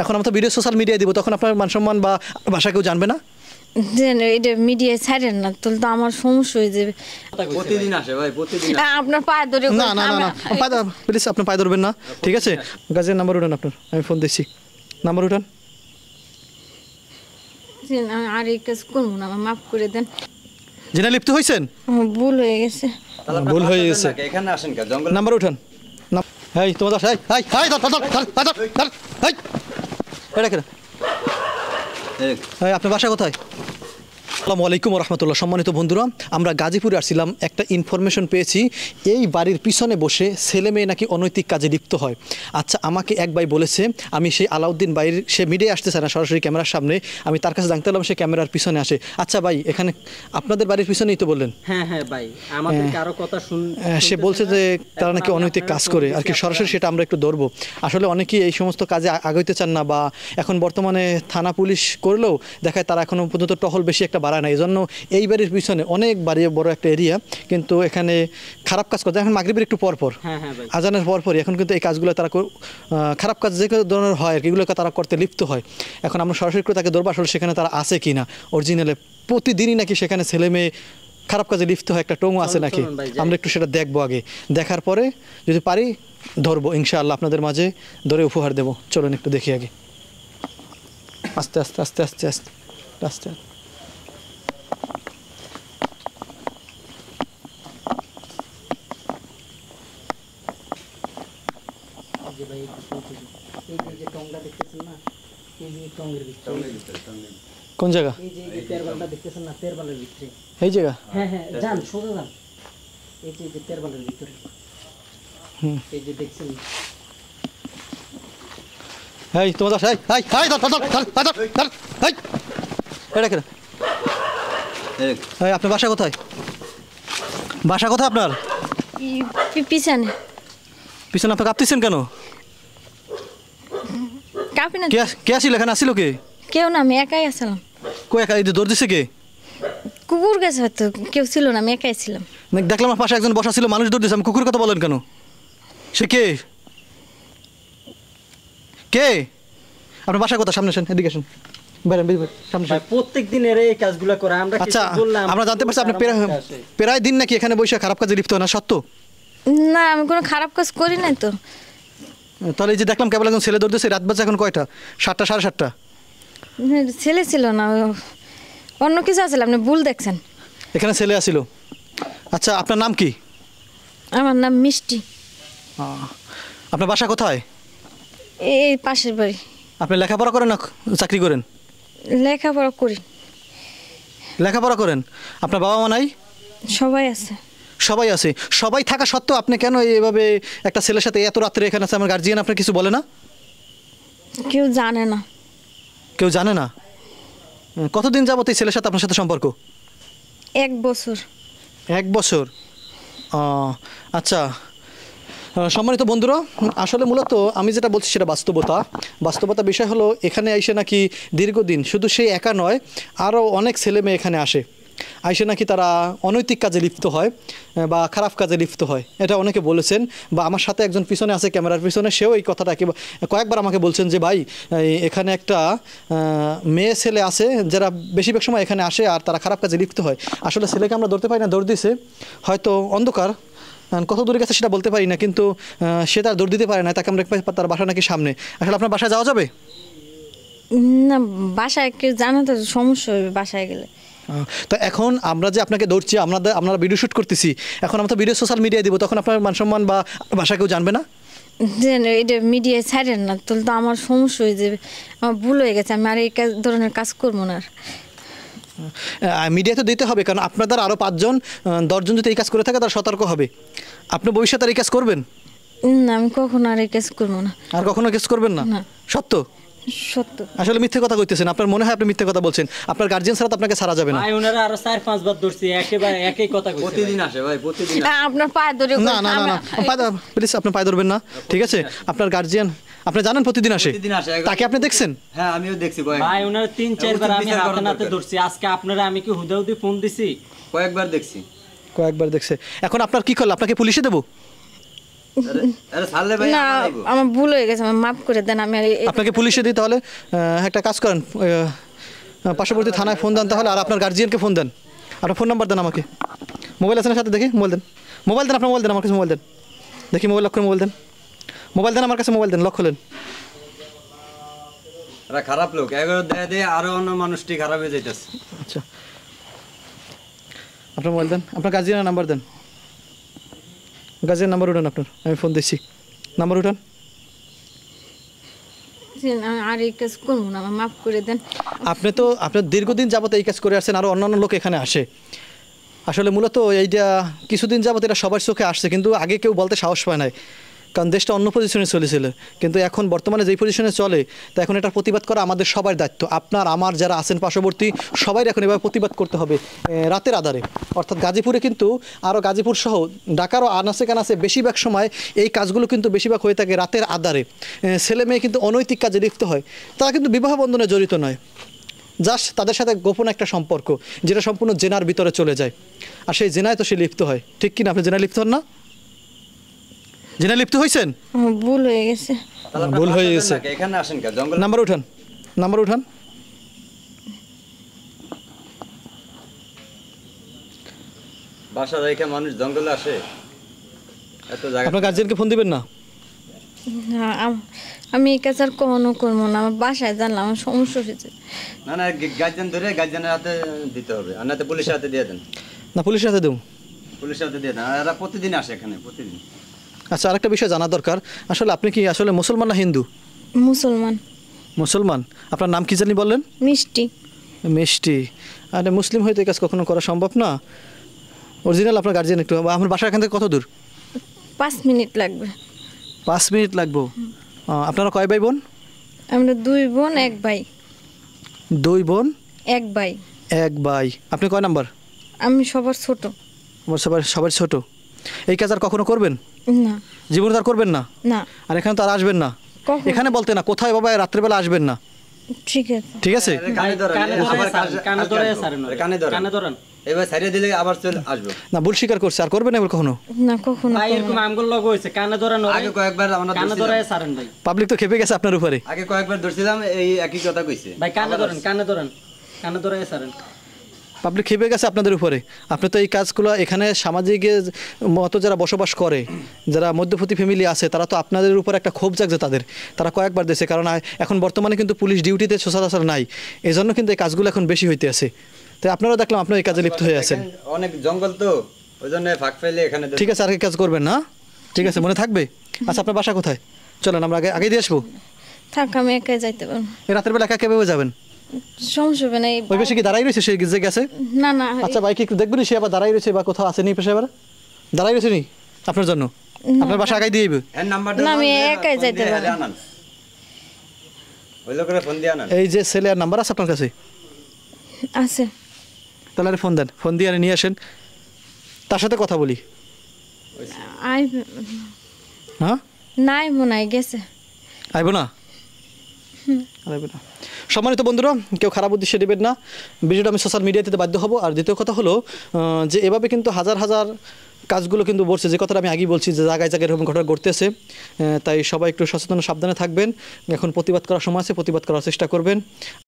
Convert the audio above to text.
এখন আমরা তো ভিডিও সোশ্যাল মিডিয়ায় দিব, তখন আপনার মান সম্মান বা ভাষা কেউ জানবে না। এটা মিডিয়ায় ছাড়েন না, তাহলে তো আমার সমস্যা হয়ে যাবে। প্রতিদিন আসে ভাই, প্রতিদিন আপনার পায়ে ধরে না না না না প্লিজ আপনি পায়ে ধরবেন না, ঠিক আছে? গাজের নাম্বার উঠান আপনার, আমি ফোন দিচ্ছি, নাম্বার উঠান। আর এই কাজ করবো না, মাফ করে দেন। জেনে লিপ্ত হয়েছেন? ভুল হয়ে গেছে, ভুল হয়ে গেছে। এখানে আসেন কা জঙ্গল নাম্বার উঠান। এই তোমার দাস, এই এই এই ধর ধর ধর ধর ধর এই এটা কেন? এই আপনার বাসা কোথায়? আসসালামু আলাইকুম রহমতুল্লাহ। সম্মানিত বন্ধুরা, আমরা গাজীপুরে আসছিলাম, একটা ইনফরমেশন পেয়েছি এই বাড়ির পিছনে বসে ছেলে মেয়ে নাকি অনৈতিক কাজে লিপ্ত হয়। আচ্ছা, আমাকে এক ভাই বলেছে, আমি সেই আলাউদ্দিন ভাইয়ের, সে মিডিয়ায় আসতেছে না সরাসরি ক্যামেরার সামনে, আমি তার কাছে জানতে পারলাম সে ক্যামেরার পিছনে আসে। আচ্ছা ভাই, এখানে আপনাদের বাড়ির পিছনেই তো বললেন? হ্যাঁ হ্যাঁ ভাই, আমাদের কারো কথা সে বলছে যে তারা নাকি অনৈতিক কাজ করে আর কি, সরাসরি সেটা আমরা একটু ধরবো। আসলে অনেকেই এই সমস্ত কাজে আগাইতে চান না, বা এখন বর্তমানে থানা পুলিশ করলেও দেখায় তারা এখনও পর্যন্ত টহল বেশি একটা বাড়ায় না। এই জন্য এই বাড়ির পিছনে অনেক বাড়ি, বড় একটা এরিয়া, কিন্তু এখানে খারাপ কাজ করতে এখন মাগরিবের একটু পরপর, আজানের পরপরই এখন কিন্তু এই কাজগুলো তারা খারাপ কাজ যে ধরনের হয় আর কি, এগুলোকে তারা করতে লিপ্ত হয়। এখন আমরা সরাসরি করে তাকে ধরবো আসলে সেখানে তারা আছে কি না অরিজিনালে। প্রতিদিনই নাকি সেখানে ছেলে মেয়ে খারাপ কাজে লিপ্ত হয়, একটা টোঙো আছে নাকি, আমরা একটু সেটা দেখবো আগে। দেখার পরে যদি পারি ধরবো ইনশাআল্লাহ, আপনাদের মাঝে ধরে উপহার দেবো। চলুন একটু দেখি আগে, আস্তে আস্তে আস্তে আস্তে আস্তে আস্তে। কোন জায়গা? এই জায়গা? হ্যাঁ হ্যাঁ, যান সোজা যান, এই যে তেরবালের ভিতরে, এই যে দেখছেন। এই তোমার দাস, এই এই এই ধর ধর ধর ধর ধর এই এটা কেন? এই আপনার বাসা কোথায়? বাসা কোথায় আপনার? পিছনে। পিছনে আপনি কাঁপতেছেন কেন? কাঁপি না। কে আসিল এখানে? আসিল কে? কেউ না, আমি একাই আসলাম। কই একা? এই দৌড় দিছে কে? কুকুর গেছে হয়তো, কেউ ছিল না, আমি একাই ছিলাম। দেখলাম আমার পাশে একজন বসা ছিল, মানুষ দৌড় দিছে, আমি কুকুর কথা বলেন কেন? সে কে? কে? আপনার বাসা কোথায়? সামনে আসেন, এদিকে আসেন, প্রত্যেক দিনের এই কাজগুলো করে আমরা। আচ্ছা, আমরা জানতে পারছি আপনি প্রায় দিন নাকি এখানে বসে খারাপ কাজে লিপ্ত না, সত্য? না, আমি কোনো খারাপ কাজ করি নাই তো। তাহলে এই যে দেখলাম কেবল একজন ছেলে দৌড় দিয়েছে, রাত বাজে এখন কয়টা? 7টা, 7:30। ছেলে ছিল না, অন্য কিছু আছিল, আপনি ভুল দেখছেন। এখানে ছেলে আসিল। আচ্ছা, আপনার নাম কি? আমার নাম মিষ্টি। আপনার বাসা কোথায়? এই পাশের বাড়ি। আপনি লেখাপড়া করেন না চাকরি করেন? লেখাপড়া করি। লেখাপড়া করেন। আপনার বাবা মা নাই? সবাই আছে। সবাই আছে। সবাই থাকা সত্ত্বেও আপনি কেন এইভাবে একটা ছেলের সাথে এত রাত্রে এখানে আছে? আমার গার্জিয়ান আপনার কিছু বলে না? কেউ জানে না। কেউ জানে না? কতদিন যাবত এই ছেলের সাথে আপনার সাথে সম্পর্ক? 1 বছর। 1 বছর? আচ্ছা, সম্মানিত বন্ধুরা, আসলে মূলত আমি যেটা বলছি সেটা বাস্তবতা বিষয় হলো, এখানে আইসে নাকি দীর্ঘদিন শুধু সেই একা নয়, আরও অনেক ছেলে মেয়ে এখানে আসে, আইসে নাকি তারা অনৈতিক কাজে লিপ্ত হয় বা খারাপ কাজে লিপ্ত হয়, এটা অনেকে বলেছেন। বা আমার সাথে একজন পিছনে আছে ক্যামেরার পিছনে, সেও এই কথাটা কয়েকবার আমাকে বলছেন যে ভাই, এখানে একটা মেয়ে ছেলে আছে যারা বেশিরভাগ সময় এখানে আসে আর তারা খারাপ কাজে লিপ্ত হয়। আসলে ছেলেকে আমরা ধরতে পারি না, দৌড় দিছে, হয়তো অন্ধকার, কত দূরে গেছে সেটা বলতে পারি না, কিন্তু সে তার দৌড় দিতে পারে না, তাকে আমরা তার বাসা নাকি সামনে। আসলে আপনার বাসায় যাওয়া যাবে না? বাসায় কেউ জানে তো, সমস্যা হবে বাসায় গেলে। তো এখন আমরা যে আপনাকে ধরছি, আমরা ভিডিও শ্যুট করতেছি, এখন আমরা তো ভিডিও সোশ্যাল মিডিয়ায় দিব, তখন আপনার মান সম্মান বা ভাষা কেউ জানবে না। এটা মিডিয়ায় ছাড়েন না, তাহলে তো আমার সমস্যা হয়ে যাবে। আমার ভুল হয়ে গেছে, আমি আর এই ধরনের কাজ করবো না। মিডিয়া তো দিতে হবে, কারণ আপনার দ্বারা আরও 5জন 10জন যদি এই কাজ করে থাকে তারা সতর্ক হবে। আপনি ভবিষ্যতে এই কাজ করবেন না? আমি কখনো আর এই কাজ করবো না। আর কখনো কাজ করবেন না? সত্য? সত্য। আসলে মিথ্যে কথা কইতেছেন, আপনার মনে হয় আপনি মিথ্যে কথা বলছেন। আপনার গার্জিয়ান ছাড়া তো আপনাকে ছাড়া যাবে না। ভাই ওনারা আরো 4-5 বার ধরছি, একেবারে একই কথা কইছে। প্রতিদিন আসে ভাই, প্রতিদিন। আপনার পায়ে ধরে। না না না, প্লিজ আপনি পায়ে ধরবেন না, ঠিক আছে? আপনার গার্জিয়ান আপনি জানেন প্রতিদিন আসে, তাকে আপনি দেখছেন? হ্যাঁ, আমিও দেখছি ভাই, ওনারা 3-4 বার আমি হাতে নাতে ধরছি। আজকে আপনারা আমি কি হুদাহুদি ফোন দিছি? কয়েকবার দেখছি। কয়েকবার দেখছে। এখন আপনার কি করলে? আপনাকে পুলিশে দেবো? আরে ছাড়লে ভাই না আমার আইবো। আমার ভুল হয়ে গেছে, আমার মাফ করে দেন। আমি আর আপনাকে পুলিশে দিই তাহলে একটা কাজ করেন, পার্শ্ববর্তী থানায় ফোন দেন তাহলে, আর আপনার গার্জিয়ানকে ফোন দেন। আপনার ফোন নাম্বার দেন আমাকে, মোবাইল আছে না সাথে, দেখি মোবাইল দেন, মোবাইল দেন, আপনার মোবাইল দেন, আমার কাছে মোবাইল দেন, দেখি মোবাইল লক করে মোবাইল দেন, মোবাইল দেন আমার কাছে, মোবাইল দেন, লক খোলেন। এরা খারাপ লোক, এগুলো দেয় দিয়ে আরো অন্য মানুষটি খারাপ হয়ে যাইতেছে। আচ্ছা আপনার মোবাইল দেন, আপনার গার্জিয়ানের নাম্বার দেন, গার্জিয়ান নাম্বার উঠান আপনার, আমি ফোন দিচ্ছি, নাম্বার উঠান। আমি আর এই কাজ করবো না, আমার মাফ করে দেন। আপনি তো আপনার দীর্ঘদিন যাবত এই কাজ করে আসছেন, আরও অন্যান্য লোক এখানে আসে। আসলে মূলত এইটা কিছুদিন যাবত এটা সবার চোখে আসছে, কিন্তু আগে কেউ বলতে সাহস পায় নাই, কারণ দেশটা অন্য পজিশনে চলেছিল। কিন্তু এখন বর্তমানে যেই পজিশনে চলে, তো এখন এটার প্রতিবাদ করা আমাদের সবার দায়িত্ব। আপনার আমার যারা আছেন পার্শ্ববর্তী সবাই এখন এভাবে প্রতিবাদ করতে হবে রাতের আধারে। অর্থাৎ গাজীপুরে কিন্তু আরও গাজীপুর সহ ঢাকারও আনাচে কানাচে বেশিরভাগ সময় এই কাজগুলো কিন্তু বেশিরভাগ হয়ে থাকে রাতের আধারে। ছেলে মেয়ে কিন্তু অনৈতিক কাজে লিপ্ত হয়, তারা কিন্তু বিবাহ বন্ধনে জড়িত নয়, জাস্ট তাদের সাথে গোপন একটা সম্পর্ক যেটা সম্পূর্ণ জেনার ভিতরে চলে যায়, আর সেই জেনায় তো সে লিপ্ত হয়। ঠিক কিনা? আপনি জেনায় লিপ্ত হন না? জেনায় লিপ্ত হয়েছেন? আমার ভুল হয়ে গেছে। তাহলে আপনার ভুল হয়ে বাসা দেন গেছে। নাকি? এখানে আসেন কে জঙ্গল? নাম্বার উঠান, নাম্বার উঠান। বাসা রেখে মানুষ জঙ্গলে আসে এত জায়গা। আপনার গার্জিয়ানকে ফোন দিবেন না? না, আমি এই কাজ আর কখনো করবো না। আমার বাসায় জানলাম আমার সমস্যা হয়েছে। না না, গার্জিয়ান ধরে গার্জিয়ানের হাতে দিতে হবে, আর না তো পুলিশের হাতে দিয়ে দেন। না পুলিশের হাতে দেবো? পুলিশের হাতে দিয়ে দেন, আর এরা প্রতিদিন আসে এখানে, প্রতিদিন। আচ্ছা আরেকটা বিষয় জানা দরকার, আসলে আপনি কি আসলে মুসলমান না হিন্দু? মুসলমান। মুসলমান। আপনার নাম কি জানি বললেন? মিষ্টি। মিষ্টি। আরে মুসলিম হয়তো এই কাজ কখনো করা সম্ভব না। অরিজিনাল আপনার গার্জিয়ান একটু, আমার বাসা এখান থেকে কত দূর? 5 মিনিট লাগবে। 5 মিনিট লাগবো। আপনারা কয় ভাই বোন? আমরা 2 বোন 1 ভাই। 2 বোন 1 ভাই। 1 ভাই। আপনি কয় নাম্বার? আমি সবার ছোট। আমার সবার ছোট। এই কাজ আর কখনো করবেন? না। জীবনে আর করবেন না? না। আর এখানে তো আর আসবেন না? কখন? এখানে বলতে না, কোথায় বাবা রাত্রেবেলা আসবেন না, ঠিক আছে। ঠিক আছে? আরে কানে ধরেন, কানে ধরে আবার ছাড়েন, কানে ধরে ছাড়েন, আরে কানে ধরেন, কানে ধরেন। এবার ছাড়িয়ে দিলে আবার চলে আসবো। না ভুল স্বীকার করছে, আর করবেন না এবার কখনো? না কখনো ভাই করবো এরকম না। আমগুলো লগ হয়েছে, কানে ধরেন ওরে, আগে কয়েকবার আমরা কানে ধরে ধরছিলাম, ছাড়েন ভাই। পাবলিক তো খেপে গেছে আপনার উপরে। আগে কয়েকবার ধরছিলাম, এই একই কথা কইছে। ভাই কানে ধরেন, কানে ধরেন, কানে ধরে ছাড়েন। পাবলিক খেপে গেছে আপনাদের উপরে। আপনি তো এই কাজগুলো এখানে সামাজিক মতো যারা বসবাস করে, যারা মধ্যপতি ফ্যামিলি আছে, তারা তো আপনাদের উপর একটা ক্ষোভ জাগছে তাদের, তারা কয়েকবার দিয়েছে। কারণ এখন বর্তমানে কিন্তু পুলিশ ডিউটিতে সচরাচর নাই, এই জন্য কিন্তু এই কাজগুলো এখন বেশি হইতে আছে। তাই আপনারা দেখলাম আপনারা এই কাজে লিপ্ত হয়ে আছেন। অনেক জঙ্গল তো, ওই জন্য ফাঁক ফেলে এখানে ঠিক আছে, আর কি কাজ করবেন না? ঠিক আছে, মনে থাকবে। আচ্ছা আপনার বাসা কোথায়? চলেন আমরা আগে দিয়ে আসবো। থাক, আমি একাই যাইতে পারবো। এই রাতের বেলা একা কীভাবে যাবেন? সমস্যা হবে না। ওই বেশি কি দাঁড়াই রয়েছে, সে যে গেছে? না না। আচ্ছা বাইক একটু দেখবেন, সে আবার দাঁড়াই রয়েছে বা কোথাও আসেনি, পেশে আবার দাঁড়াই রয়েছে নি আপনার জন্য? আপনার বাসা আগাই দিয়ে দিবে। হ্যাঁ নাম্বারটা না, আমি দিয়ে একাই ফোন যাইতে দিয়ে পারি। আনান। ওই লোকেরা ফোন দিয়ে আনান। এই যে ছেলে আর নাম্বার আছে আপনার কাছে? আছে। তাহলে আরে ফোন দেন, ফোন দিয়ে আরে নিয়ে আসেন, তার সাথে কথা বলি। হ্যাঁ নাই মনে হয় গেছে। আইব না? আইব না। সম্মানিত বন্ধুরা, কেউ খারাপ উদ্দেশ্যে নেবেন না, ভিডিওটা আমি সোশ্যাল মিডিয়াতে দিতে বাধ্য হব। আর দ্বিতীয় কথা হলো যে এভাবে কিন্তু হাজার হাজার কাজগুলো কিন্তু বলছে, যে কথাটা আমি আগেই বলছি, যে জায়গায় জায়গায় এরকম ঘটনা ঘটতেছে। তাই সবাই একটু সচেতন সাবধানে থাকবেন। এখন প্রতিবাদ করার সময় আছে, প্রতিবাদ করার চেষ্টা করবেন।